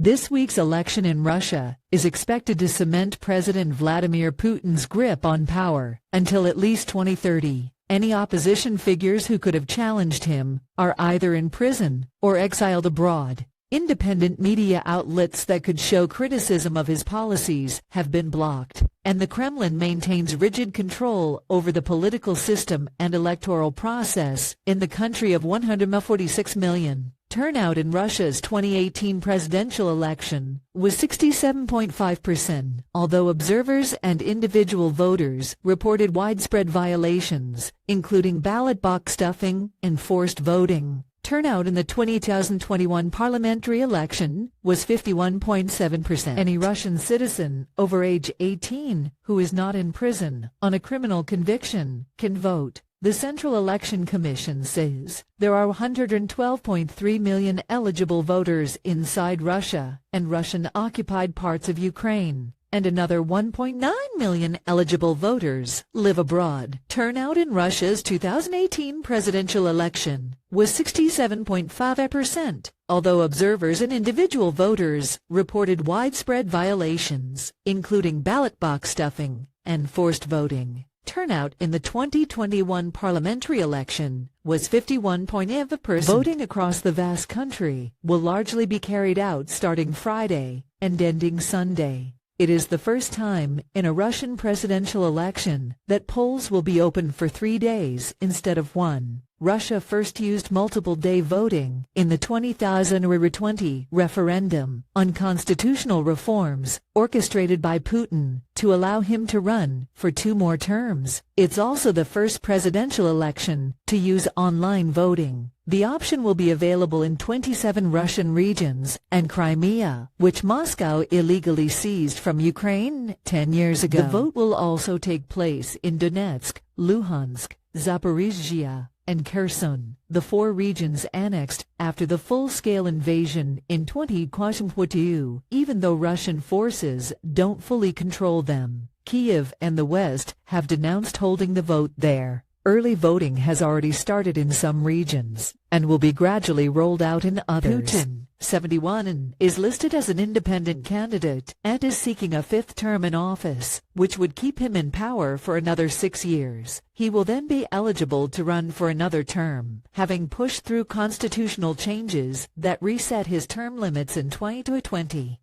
This week's election in Russia is expected to cement President Vladimir Putin's grip on power until at least 2030. Any opposition figures who could have challenged him are either in prison or exiled abroad. Independent media outlets that could show criticism of his policies have been blocked, and the Kremlin maintains rigid control over the political system and electoral process in the country of 146 million. Turnout in Russia's 2018 presidential election was 67.5%, although observers and individual voters reported widespread violations, including ballot box stuffing and forced voting. Turnout in the 2021 parliamentary election was 51.7%. Any Russian citizen over age 18 who is not in prison on a criminal conviction can vote. The Central Election Commission says there are 112.3 million eligible voters inside Russia and Russian-occupied parts of Ukraine, and another 1.9 million eligible voters live abroad. Turnout in Russia's 2018 presidential election was 67.5%, although observers and individual voters reported widespread violations, including ballot box stuffing and forced voting. Turnout in the 2021 parliamentary election was 51.5%. Voting across the vast country will largely be carried out starting Friday and ending Sunday. It is the first time in a Russian presidential election that polls will be open for 3 days instead of one. Russia first used multiple-day voting in the 2020 referendum on constitutional reforms orchestrated by Putin to allow him to run for 2 more terms. It's also the first presidential election to use online voting. The option will be available in 27 Russian regions and Crimea, which Moscow illegally seized from Ukraine 10 years ago. The vote will also take place in Donetsk, Luhansk, Zaporizhzhia, and Kherson, the 4 regions annexed after the full-scale invasion in 2022, even though Russian forces don't fully control them. Kyiv and the West have denounced holding the vote there. Early voting has already started in some regions and will be gradually rolled out in others. Putin, 71, is listed as an independent candidate and is seeking a 5th term in office, which would keep him in power for another 6 years. He will then be eligible to run for another term, having pushed through constitutional changes that reset his term limits in 2020.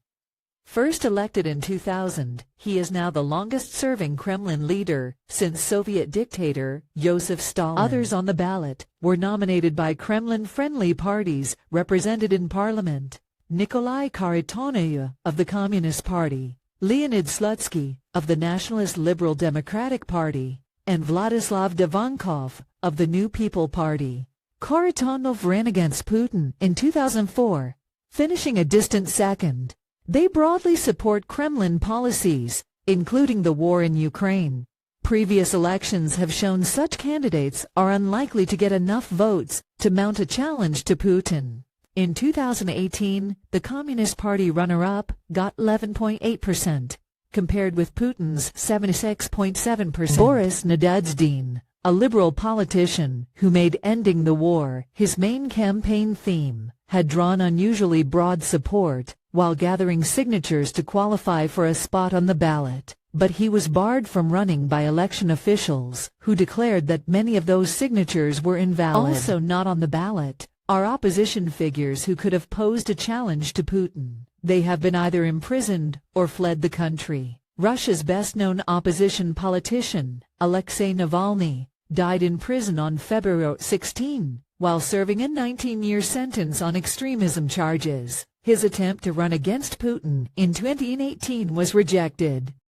First elected in 2000, he is now the longest-serving Kremlin leader since Soviet dictator Joseph Stalin. Others on the ballot were nominated by Kremlin-friendly parties represented in parliament: Nikolai Kharitonov of the Communist Party, Leonid Slutsky of the Nationalist Liberal Democratic Party, and Vladislav Devankov of the New People Party. Kharitonov ran against Putin in 2004, finishing a distant second. They broadly support Kremlin policies, including the war in Ukraine. Previous elections have shown such candidates are unlikely to get enough votes to mount a challenge to Putin. In 2018, the Communist Party runner-up got 11.8%, compared with Putin's 76.7%. Boris Nadezhdin, a liberal politician who made ending the war his main campaign theme, had drawn unusually broad support while gathering signatures to qualify for a spot on the ballot, but he was barred from running by election officials, who declared that many of those signatures were invalid. Also not on the ballot are opposition figures who could have posed a challenge to Putin. They have been either imprisoned or fled the country. Russia's best-known opposition politician, Alexei Navalny, died in prison on February 16, while serving a 19-year sentence on extremism charges. His attempt to run against Putin in 2018 was rejected.